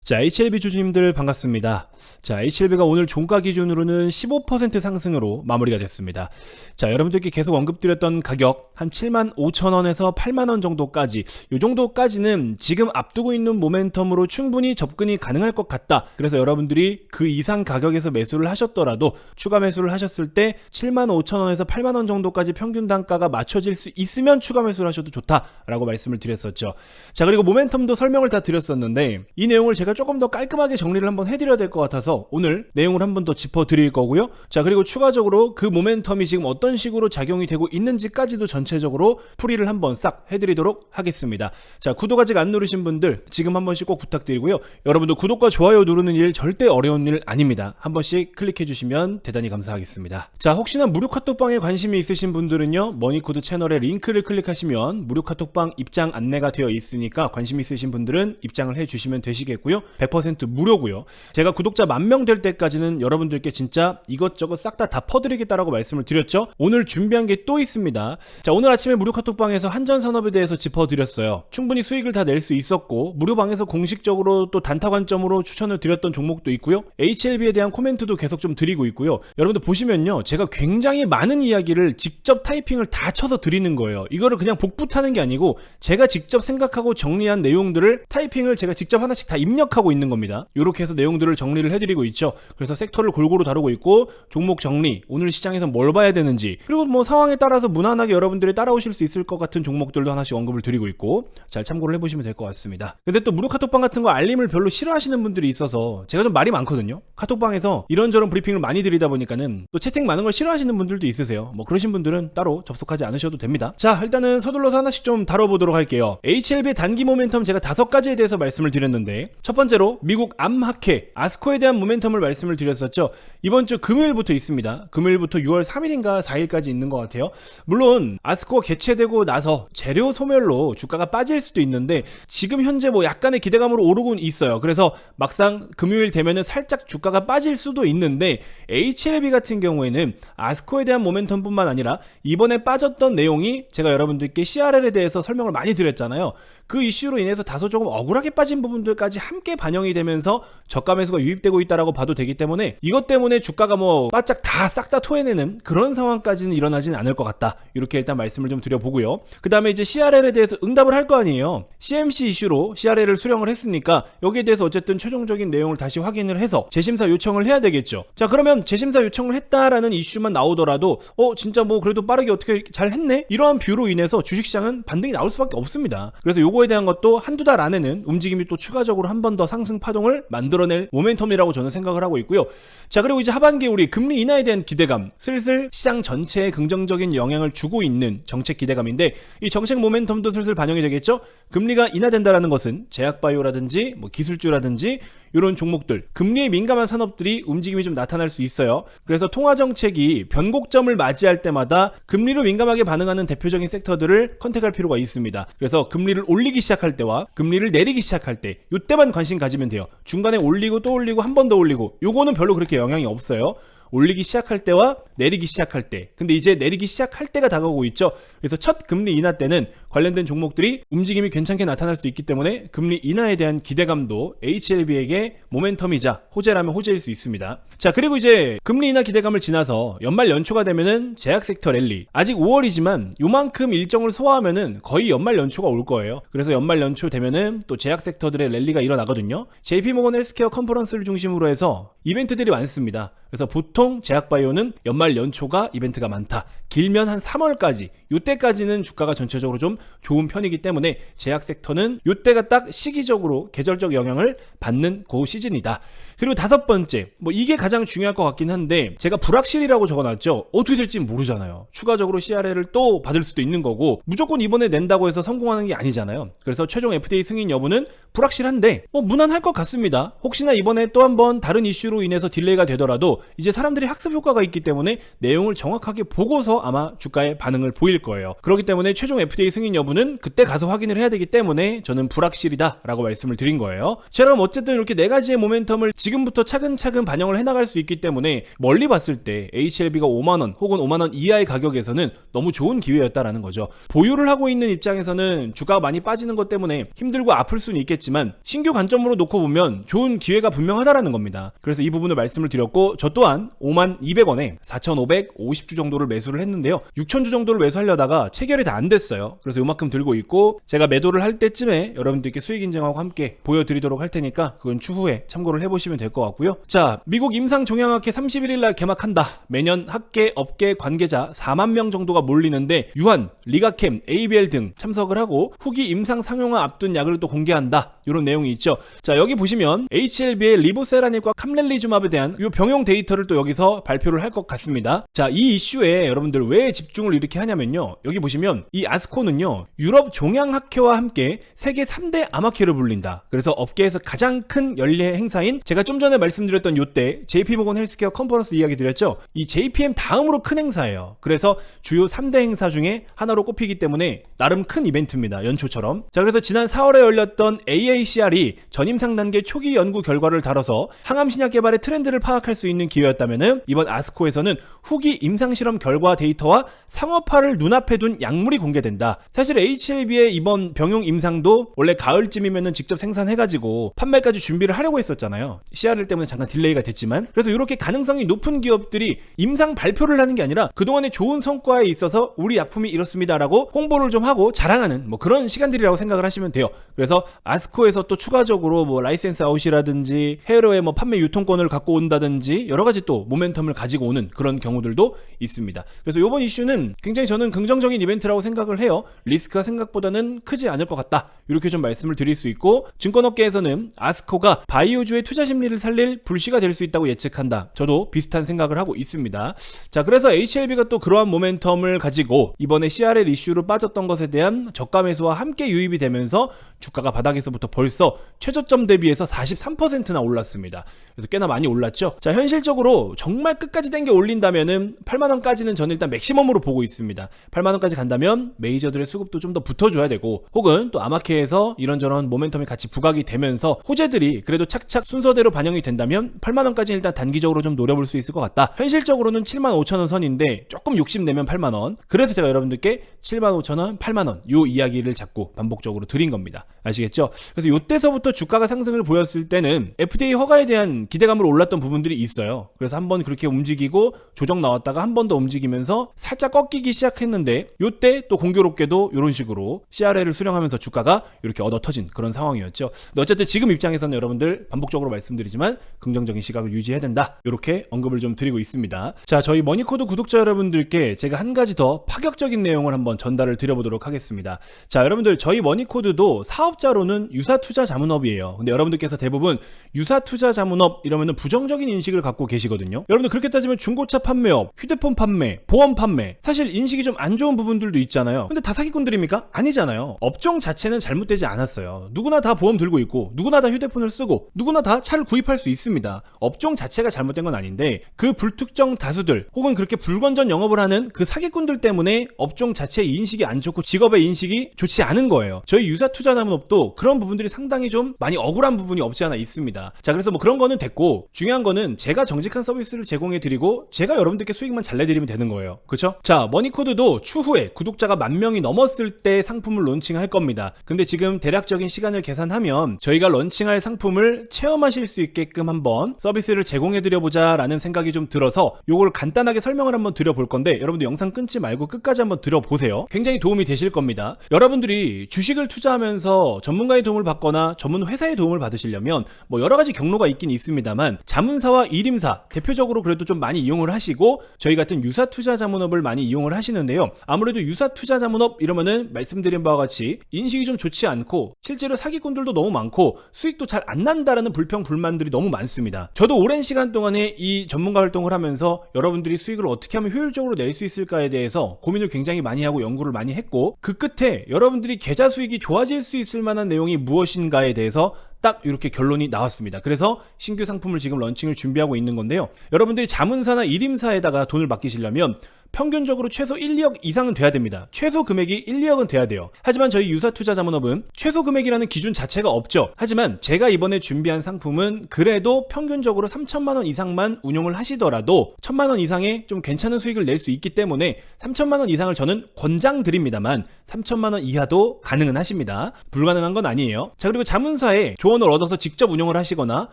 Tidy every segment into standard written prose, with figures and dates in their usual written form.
자, HLB 주주님들 반갑습니다. 자, HLB가 오늘 종가 기준으로는 15% 상승으로 마무리가 됐습니다. 자, 여러분들께 계속 언급드렸던 가격 한 75,000원에서 8만원 정도까지, 이 정도까지는 지금 앞두고 있는 모멘텀으로 충분히 접근이 가능할 것 같다. 그래서 여러분들이 그 이상 가격에서 매수를 하셨더라도 추가 매수를 하셨을 때 75,000원에서 8만원 정도까지 평균 단가가 맞춰질 수 있으면 추가 매수를 하셔도 좋다라고 말씀을 드렸었죠. 자, 그리고 모멘텀도 설명을 다 드렸었는데 이 내용을 제가 조금 더 깔끔하게 정리를 한번 해드려야 될 것 같아서 오늘 내용을 한번 더 짚어드릴 거고요. 자, 그리고 추가적으로 그 모멘텀이 지금 어떤 식으로 작용이 되고 있는지까지도 전체적으로 풀이를 한번 싹 해드리도록 하겠습니다. 자, 구독 아직 안 누르신 분들 지금 한 번씩 꼭 부탁드리고요. 여러분도 구독과 좋아요 누르는 일 절대 어려운 일 아닙니다. 한 번씩 클릭해 주시면 대단히 감사하겠습니다. 자, 혹시나 무료 카톡방에 관심이 있으신 분들은요, 머니코드 채널에 링크를 클릭하시면 무료 카톡방 입장 안내가 되어 있으니까 관심 있으신 분들은 입장을 해 주시면 되시겠고요. 100% 무료고요. 제가 구독자 10,000명 될 때까지는 여러분들께 진짜 이것저것 싹 다 퍼드리겠다라고 말씀을 드렸죠. 오늘 준비한 게 또 있습니다. 자, 오늘 아침에 무료 카톡방에서 한전산업에 대해서 짚어드렸어요. 충분히 수익을 다 낼 수 있었고 무료방에서 공식적으로 또 단타 관점으로 추천을 드렸던 종목도 있고요. HLB에 대한 코멘트도 계속 좀 드리고 있고요. 여러분들 보시면요, 제가 굉장히 많은 이야기를 직접 타이핑을 다 쳐서 드리는 거예요. 이거를 그냥 복붙하는 게 아니고 제가 직접 생각하고 정리한 내용들을 타이핑을 제가 직접 하나씩 다 입력하고 있는 겁니다. 이렇게 해서 내용들을 정리를 해드리고 있죠. 그래서 섹터를 골고루 다루고 있고 종목 정리, 오늘 시장에서 뭘 봐야 되는지, 그리고 뭐 상황에 따라서 무난하게 여러분들이 따라오실 수 있을 것 같은 종목들도 하나씩 언급을 드리고 있고 잘 참고를 해보시면 될 것 같습니다. 근데 또 무료 카톡방 같은 거 알림을 별로 싫어하시는 분들이 있어서 제가 좀 말이 많거든요. 카톡방에서 이런저런 브리핑을 많이 드리다 보니까는 또 채팅 많은 걸 싫어하시는 분들도 있으세요. 뭐 그러신 분들은 따로 접속하지 않으셔도 됩니다. 자, 일단은 서둘러서 하나씩 좀 다뤄보도록 할게요. HLB 단기 모멘텀 제가 5가지에 대해서 말씀을 드렸는데, 첫 번째로 미국 암학회 아스코에 대한 모멘텀을 말씀을 드렸었죠. 이번 주 금요일부터 있습니다. 금요일부터 6월 3일인가 4일까지 있는 것 같아요. 물론 아스코 개최되고 나서 재료 소멸로 주가가 빠질 수도 있는데 지금 현재 뭐 약간의 기대감으로 오르곤 있어요. 그래서 막상 금요일 되면은 살짝 주가가 빠질 수도 있는데, HLB 같은 경우에는 아스코에 대한 모멘텀뿐만 아니라 이번에 빠졌던 내용이 제가 여러분들께 CRL에 대해서 설명을 많이 드렸잖아요. 그 이슈로 인해서 다소 조금 억울하게 빠진 부분들까지 함께 반영이 되면서 저가 매수가 유입되고 있다라고 봐도 되기 때문에 이것 때문에 주가가 뭐 바짝 다 싹 다 토해내는 그런 상황까지는 일어나지는 않을 것 같다. 이렇게 일단 말씀을 좀 드려보고요. 그 다음에 이제 CRL에 대해서 응답을 할 거 아니에요. CMC 이슈로 CRL을 수령을 했으니까 여기에 대해서 어쨌든 최종적인 내용을 다시 확인을 해서 재심사 요청을 해야 되겠죠. 자, 그러면 재심사 요청을 했다라는 이슈만 나오더라도 진짜 뭐 그래도 빠르게 어떻게 잘 했네? 이러한 뷰로 인해서 주식시장은 반등이 나올 수밖에 없습니다. 그래서 요거에 대한 것도 한두 달 안에는 움직임이 또 추가적으로 한 번 더 상승 파동을 만들어낼 모멘텀이라고 저는 생각을 하고 있고요. 자, 그리고 이제 하반기에 우리 금리 인하에 대한 기대감, 슬슬 시장 전체에 긍정적인 영향을 주고 있는 정책 기대감인데, 이 정책 모멘텀도 슬슬 반영이 되겠죠. 금리가 인하된다라는 것은 제약바이오라든지 뭐 기술주라든지 이런 종목들, 금리에 민감한 산업들이 움직임이 좀 나타날 수 있어요. 그래서 통화정책이 변곡점을 맞이할 때마다 금리로 민감하게 반응하는 대표적인 섹터들을 컨택할 필요가 있습니다. 그래서 금리를 올리기 시작할 때와 금리를 내리기 시작할 때 이때만 관심 가지면 돼요. 중간에 올리고 또 올리고 한 번 더 올리고 요거는 별로 그렇게 영향이 없어요. 올리기 시작할 때와 내리기 시작할 때, 근데 이제 내리기 시작할 때가 다가오고 있죠. 그래서 첫 금리 인하 때는 관련된 종목들이 움직임이 괜찮게 나타날 수 있기 때문에 금리 인하에 대한 기대감도 HLB에게 모멘텀이자 호재라면 호재일 수 있습니다. 자, 그리고 이제 금리 인하 기대감을 지나서 연말 연초가 되면은 제약 섹터 랠리, 아직 5월이지만 요만큼 일정을 소화하면은 거의 연말 연초가 올 거예요. 그래서 연말 연초 되면은 또 제약 섹터들의 랠리가 일어나거든요. JP모건 헬스케어 컨퍼런스를 중심으로 해서 이벤트들이 많습니다. 그래서 보통 제약바이오는 연말 연초가 이벤트가 많다. 길면 한 3월까지, 요때까지는 주가가 전체적으로 좀 좋은 편이기 때문에 제약 섹터는 요때가 딱 시기적으로 계절적 영향을 받는 그 시즌이다. 그리고 5번째, 뭐 이게 가장 중요할 것 같긴 한데 제가 불확실이라고 적어놨죠. 어떻게 될지 모르잖아요. 추가적으로 CRL을 또 받을 수도 있는 거고 무조건 이번에 낸다고 해서 성공하는 게 아니잖아요. 그래서 최종 FDA 승인 여부는 불확실한데 무난할 것 같습니다. 혹시나 이번에 또 한번 다른 이슈로 인해서 딜레이가 되더라도 이제 사람들이 학습 효과가 있기 때문에 내용을 정확하게 보고서 나서 아마 주가의 반응을 보일 거예요. 그렇기 때문에 최종 FDA 승인 여부는 그때 가서 확인을 해야 되기 때문에 저는 불확실이다 라고 말씀을 드린 거예요. 자, 그럼 어쨌든 이렇게 네 가지의 모멘텀을 지금부터 차근차근 반영을 해나갈 수 있기 때문에 멀리 봤을 때 HLB가 5만원 혹은 5만원 이하의 가격에서는 너무 좋은 기회였다라는 거죠. 보유를 하고 있는 입장에서는 주가가 많이 빠지는 것 때문에 힘들고 아플 수는 있겠지만 신규 관점으로 놓고 보면 좋은 기회가 분명하다라는 겁니다. 그래서 이 부분을 말씀을 드렸고, 저 또한 52,200원에 4,550주 정도를 매수를 했는데요. 6,000주 정도를 매수하려다가 체결이 다 안 됐어요. 그래서 요만큼 들고 있고, 제가 매도를 할 때쯤에 여러분들께 수익 인증하고 함께 보여드리도록 할 테니까 그건 추후에 참고를 해보시면 될 것 같고요. 자, 미국 임상 종양학회 31일날 개막한다. 매년 학계, 업계 관계자 4만 명 정도가 몰리는데 유한, 리가캠, ABL 등 참석을 하고 후기 임상 상용화 앞둔 약을 또 공개한다. 이런 내용이 있죠. 자, 여기 보시면 HLB의 리보세라닙과 캄렐리주맙에 대한 이 병용 데이터를 또 여기서 발표를 할 것 같습니다. 자, 이 이슈에 여러분들 왜 집중을 이렇게 하냐면요. 여기 보시면 이 아스코는요, 유럽 종양학회와 함께 세계 3대 암학회를 불린다. 그래서 업계에서 가장 큰 연례 행사인, 제가 좀 전에 말씀드렸던 요때 JP모건 헬스케어 컨퍼런스 이야기 드렸죠. 이 JPM 다음으로 큰 행사예요. 그래서 주요 3대 행사 중에 하나로 꼽히기 때문에 나름 큰 이벤트입니다. 연초처럼. 자, 그래서 지난 4월에 열렸던 AACR이 전임상 단계 초기 연구 결과를 다뤄서 항암 신약 개발의 트렌드를 파악할 수 있는 기회였다면은, 이번 아스코에서는 후기 임상실험 결과 데이터와 상업화를 눈앞에 둔 약물이 공개된다. 사실 HLB의 이번 병용 임상도 원래 가을쯤이면은 직접 생산해가지고 판매까지 준비를 하려고 했었잖아요. CRL 때문에 잠깐 딜레이가 됐지만. 그래서 이렇게 가능성이 높은 기업들이 임상 발표를 하는 게 아니라 그동안의 좋은 성과에 있어서 우리 약품이 이렇습니다라고 홍보를 좀 하고 자랑하는 뭐 그런 시간들이라고 생각을 하시면 돼요. 그래서 아스코에서 또 추가적으로 뭐 라이센스 아웃이라든지 해외로의 뭐 판매 유통권을 갖고 온다든지 여러 가지 또 모멘텀을 가지고 오는 그런 경우들도 있습니다. 그래서 이번 이슈는 굉장히 저는 긍정적인 이벤트라고 생각을 해요. 리스크가 생각보다는 크지 않을 것 같다. 이렇게 좀 말씀을 드릴 수 있고, 증권업계에서는 아스코가 바이오주의 투자 심리를 살릴 불씨가 될 수 있다고 예측한다. 저도 비슷한 생각을 하고 있습니다. 자, 그래서 HLB가 또 그러한 모멘텀을 가지고 이번에 CRL 이슈로 빠졌던 것에 대한 저가 매수와 함께 유입이 되면서 주가가 바닥에서부터 벌써 최저점 대비해서 43%나 올랐습니다. 그래서 꽤나 많이 올랐죠. 자, 현실적으로 정말 끝까지 당겨 올린다면은 8만원까지는 저는 일단 맥시멈으로 보고 있습니다. 8만원까지 간다면 메이저들의 수급도 좀 더 붙어줘야 되고, 혹은 또 아마케에서 이런저런 모멘텀이 같이 부각이 되면서 호재들이 그래도 착착 순서대로 반영이 된다면 8만원까지 일단 단기적으로 좀 노려볼 수 있을 것 같다. 현실적으로는 75,000원 선인데 조금 욕심내면 8만원. 그래서 제가 여러분들께 75,000원, 8만원 요 이야기를 자꾸 반복적으로 드린 겁니다. 아시겠죠? 그래서 요때서부터 주가가 상승을 보였을 때는 FDA 허가에 대한 기대감으로 올랐던 부분들이 있어요. 그래서 한번 그렇게 움직이고 조정 나왔다가 한 번 더 움직이면서 살짝 꺾이기 시작했는데, 요때 또 공교롭게도 이런 식으로 CRL을 수령하면서 주가가 이렇게 얻어터진 그런 상황이었죠. 근데 어쨌든 지금 입장에서는 여러분들 반복적으로 말씀드리지만 긍정적인 시각을 유지해야 된다. 이렇게 언급을 좀 드리고 있습니다. 자, 저희 머니코드 구독자 여러분들께 제가 한 가지 더 파격적인 내용을 한번 전달을 드려보도록 하겠습니다. 자, 여러분들 저희 머니코드도 사업자로는 유사투자 자문업이에요. 근데 여러분들께서 대부분 유사투자 자문업 이러면은 부정적인 인식을 갖고 계시거든요. 여러분들 그렇게 따지면 중고차 판매업, 휴대폰 판매, 보험 판매, 사실 인식이 좀 안 좋은 부분들도 있잖아요. 근데 다 사기꾼들입니까? 아니잖아요. 업종 자체는 잘못되지 않았어요. 누구나 다 보험 들고 있고, 누구나 다 휴대폰을 쓰고, 누구나 다 차를 구입할 수 있습니다. 업종 자체가 잘못된 건 아닌데, 그 불특정 다수들 혹은 그렇게 불건전 영업을 하는 그 사기꾼들 때문에 업종 자체의 인식이 안 좋고 직업의 인식이 좋지 않은 거예요. 저희 유사투자자문업도 그런 부분들이 상당히 좀 많이 억울한 부분이 없지 않아 있습니다. 자, 그래서 뭐 그런 거는 됐고, 중요한 거는 제가 정직한 서비스를 제공해드리고 제가 여러분들께 수익만 잘 내드리면 되는 거예요. 그쵸? 자, 머니코드도 추후에 구독자가 10,000명이 넘었을 때 상품을 론칭할 겁니다. 근데 지금 대략적인 시간을 계산하면 저희가 론칭할 상품을 체험하실 수 있게끔 한번 서비스를 제공해드려보자 라는 생각이 좀 들어서 요걸 간단하게 설명을 한번 드려볼 건데, 여러분들 영상 끊지 말고 끝까지 한번 들어보세요. 굉장히 도움이 되실 겁니다. 여러분들이 주식을 투자하면서 전문가의 도움을 받거나 전문 회사의 도움을 받으시려면 뭐 여러 가지 경로가 있긴 있습니다만, 자문사와 일임사 대표적으로 그래도 좀 많이 이용을 하시고, 저희 같은 유사투자 자문업을 많이 이용을 하시는데요. 아무래도 유사투자 자문업 이러면은 말씀드린 바와 같이 인식이 좀 좋지 않고 실제로 사기꾼들도 너무 많고 수익도 잘 안 난다라는 불평 불만들이 너무 많습니다. 저도 오랜 시간 동안에 이 전문가 활동을 하면서 여러분들이 수익을 어떻게 하면 효율적으로 낼 수 있을까에 대해서 고민을 굉장히 많이 하고 연구를 많이 했고, 그 끝에 여러분들이 계좌 수익이 좋아질 수 있을 만한 내용이 무엇인가에 대해서 딱 이렇게 결론이 나왔습니다. 그래서 신규 상품을 지금 런칭을 준비하고 있는 건데요. 여러분들이 자문사나 일임사에다가 돈을 맡기시려면 평균적으로 최소 1, 2억 이상은 돼야 됩니다. 최소 금액이 1, 2억은 돼야 돼요. 하지만 저희 유사투자자문업은 최소 금액이라는 기준 자체가 없죠. 하지만 제가 이번에 준비한 상품은 그래도 평균적으로 3천만 원 이상만 운용을 하시더라도 1,000만 원 이상의 좀 괜찮은 수익을 낼 수 있기 때문에 3천만 원 이상을 저는 권장드립니다만 3천만 원 이하도 가능은 하십니다. 불가능한 건 아니에요. 자, 그리고 자문사에 조언을 얻어서 직접 운용을 하시거나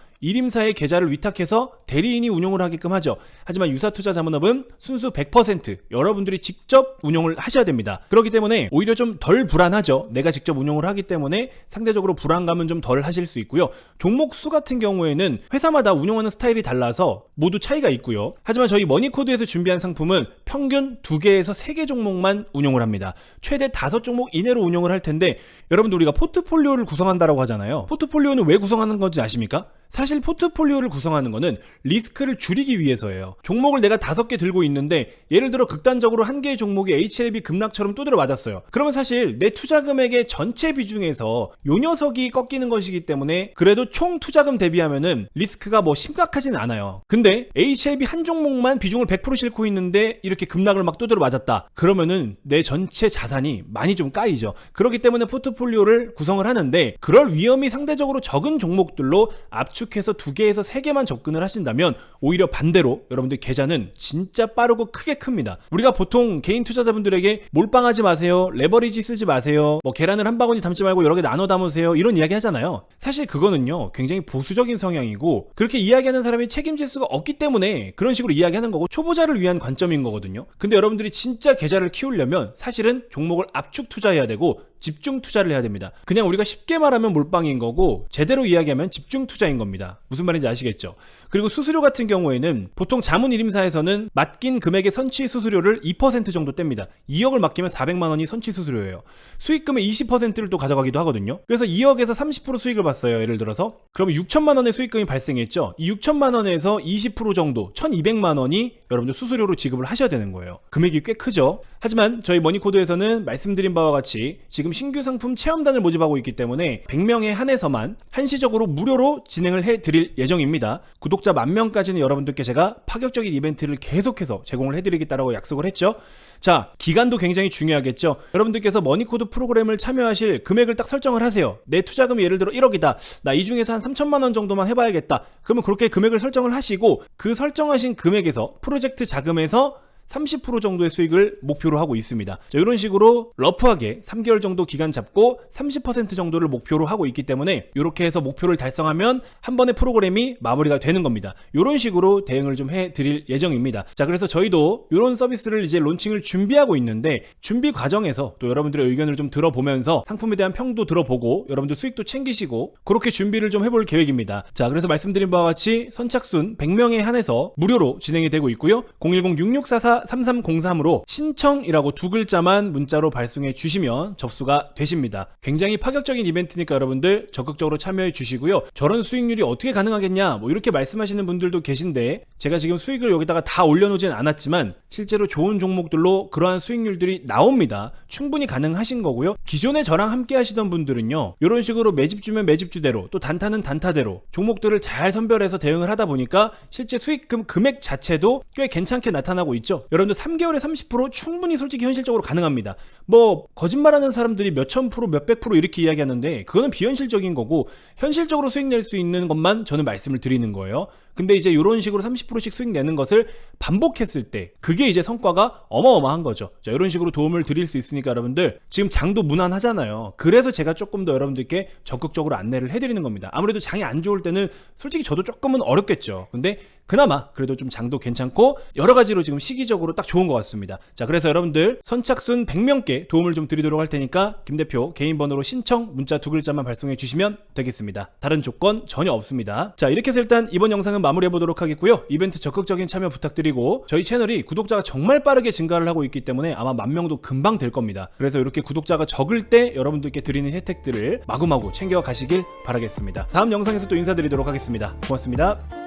일임사의 계좌를 위탁해서 대리인이 운용을 하게끔 하죠. 하지만 유사투자자문업은 순수 100% 여러분들이 직접 운용을 하셔야 됩니다. 그렇기 때문에 오히려 좀 덜 불안하죠. 내가 직접 운용을 하기 때문에 상대적으로 불안감은 좀 덜 하실 수 있고요. 종목 수 같은 경우에는 회사마다 운용하는 스타일이 달라서 모두 차이가 있고요. 하지만 저희 머니코드에서 준비한 상품은 평균 2개에서 3개 종목만 운용을 합니다. 최대 5종목 이내로 운용을 할 텐데 여러분들 우리가 포트폴리오를 구성한다라고 하잖아요. 포트폴리오는 왜 구성하는 건지 아십니까? 사실 포트폴리오를 구성하는 거는 리스크를 줄이기 위해서예요. 종목을 내가 5개 들고 있는데 예를 들어 극단적으로 한 개의 종목이 HLB 급락처럼 두드려 맞았어요. 그러면 사실 내 투자 금액의 전체 비중에서 요 녀석이 꺾이는 것이기 때문에 그래도 총 투자금 대비하면은 리스크가 뭐 심각하진 않아요. 근데 HLB 한 종목만 비중을 100% 싣고 있는데 이렇게 급락을 막 두드려 맞았다. 그러면은 내 전체 자산이 많이 좀 까이죠. 그렇기 때문에 포트폴리오를 구성을 하는데 그럴 위험이 상대적으로 적은 종목들로 압축해서 2개에서 3개만 접근을 하신다면 오히려 반대로 여러분들 계좌는 진짜 빠르고 크게 큽니다. 우리가 보통 개인 투자자분들에게 몰빵하지 마세요, 레버리지 쓰지 마세요, 뭐 계란을 한 바구니 담지 말고 여러 개 나눠 담으세요 이런 이야기 하잖아요. 사실 그거는요 굉장히 보수적인 성향이고 그렇게 이야기하는 사람이 책임질 수가 없기 때문에 그런 식으로 이야기하는 거고 초보자를 위한 관점인 거거든요. 근데 여러분들이 진짜 계좌를 키우려면 사실은 종목을 압축 투자해야 되고 집중 투자를 해야 됩니다. 그냥 우리가 쉽게 말하면 몰빵인 거고 제대로 이야기하면 집중 투자인 겁니다. 무슨 말인지 아시겠죠? 그리고 수수료 같은 경우에는 보통 자문일임사에서는 맡긴 금액의 선취 수수료를 2% 정도 뗍니다. 2억을 맡기면 400만 원이 선취 수수료예요. 수익금의 20%를 또 가져가기도 하거든요. 그래서 2억에서 30% 수익을 봤어요. 예를 들어서 그러면 6천만 원의 수익금이 발생했죠. 이 6천만 원에서 20% 정도 1200만 원이 여러분들 수수료로 지급을 하셔야 되는 거예요. 금액이 꽤 크죠. 하지만 저희 머니코드에서는 말씀드린 바와 같이 지금 신규 상품 체험단을 모집하고 있기 때문에 100명에 한해서만 한시적으로 무료로 진행을 해드릴 예정입니다. 구독자 10,000명까지는 여러분들께 제가 파격적인 이벤트를 계속해서 제공을 해드리겠다라고 약속을 했죠. 자, 기간도 굉장히 중요하겠죠. 여러분들께서 머니코드 프로그램을 참여하실 금액을 딱 설정을 하세요. 내 투자금이 예를 들어 1억이다. 나 이 중에서 한 3천만 원 정도만 해봐야겠다. 그러면 그렇게 금액을 설정을 하시고 그 설정하신 금액에서 프로젝트 자금에서 30% 정도의 수익을 목표로 하고 있습니다. 자, 이런 식으로 러프하게 3개월 정도 기간 잡고 30% 정도를 목표로 하고 있기 때문에 이렇게 해서 목표를 달성하면 한 번의 프로그램이 마무리가 되는 겁니다. 이런 식으로 대응을 좀 해드릴 예정입니다. 자, 그래서 저희도 이런 서비스를 이제 론칭을 준비하고 있는데 준비 과정에서 또 여러분들의 의견을 좀 들어보면서 상품에 대한 평도 들어보고 여러분들 수익도 챙기시고 그렇게 준비를 좀 해볼 계획입니다. 자, 그래서 말씀드린 바와 같이 선착순 100명에 한해서 무료로 진행이 되고 있고요. 010-6644-3303으로 신청이라고 2글자만 문자로 발송해 주시면 접수가 되십니다. 굉장히 파격적인 이벤트니까 여러분들 적극적으로 참여해 주시고요. 저런 수익률이 어떻게 가능하겠냐 뭐 이렇게 말씀하시는 분들도 계신데 제가 지금 수익을 여기다가 다 올려놓진 않았지만 실제로 좋은 종목들로 그러한 수익률들이 나옵니다. 충분히 가능하신 거고요. 기존에 저랑 함께 하시던 분들은요 이런 식으로 매집주면 매집주대로 또 단타는 단타대로 종목들을 잘 선별해서 대응을 하다 보니까 실제 수익금 금액 자체도 꽤 괜찮게 나타나고 있죠. 여러분들 3개월에 30% 충분히 솔직히 현실적으로 가능합니다. 뭐 거짓말하는 사람들이 몇천 프로 몇백 프로 이렇게 이야기하는데 그거는 비현실적인 거고 현실적으로 수익 낼 수 있는 것만 저는 말씀을 드리는 거예요. 근데 이제 이런 식으로 30%씩 수익 내는 것을 반복했을 때 그게 이제 성과가 어마어마한 거죠. 자, 이런 식으로 도움을 드릴 수 있으니까 여러분들 지금 장도 무난하잖아요. 그래서 제가 조금 더 여러분들께 적극적으로 안내를 해드리는 겁니다. 아무래도 장이 안 좋을 때는 솔직히 저도 조금은 어렵겠죠. 근데 그나마 그래도 좀 장도 괜찮고 여러 가지로 지금 시기적으로 딱 좋은 것 같습니다. 자, 그래서 여러분들 선착순 100명께 도움을 좀 드리도록 할 테니까 김 대표 개인 번호로 신청 문자 2글자만 발송해 주시면 되겠습니다. 다른 조건 전혀 없습니다. 자, 이렇게 해서 일단 이번 영상은 마무리해 보도록 하겠고요. 이벤트 적극적인 참여 부탁드리고 저희 채널이 구독자가 정말 빠르게 증가를 하고 있기 때문에 아마 10,000명도 금방 될 겁니다. 그래서 이렇게 구독자가 적을 때 여러분들께 드리는 혜택들을 마구마구 챙겨 가시길 바라겠습니다. 다음 영상에서 또 인사드리도록 하겠습니다. 고맙습니다.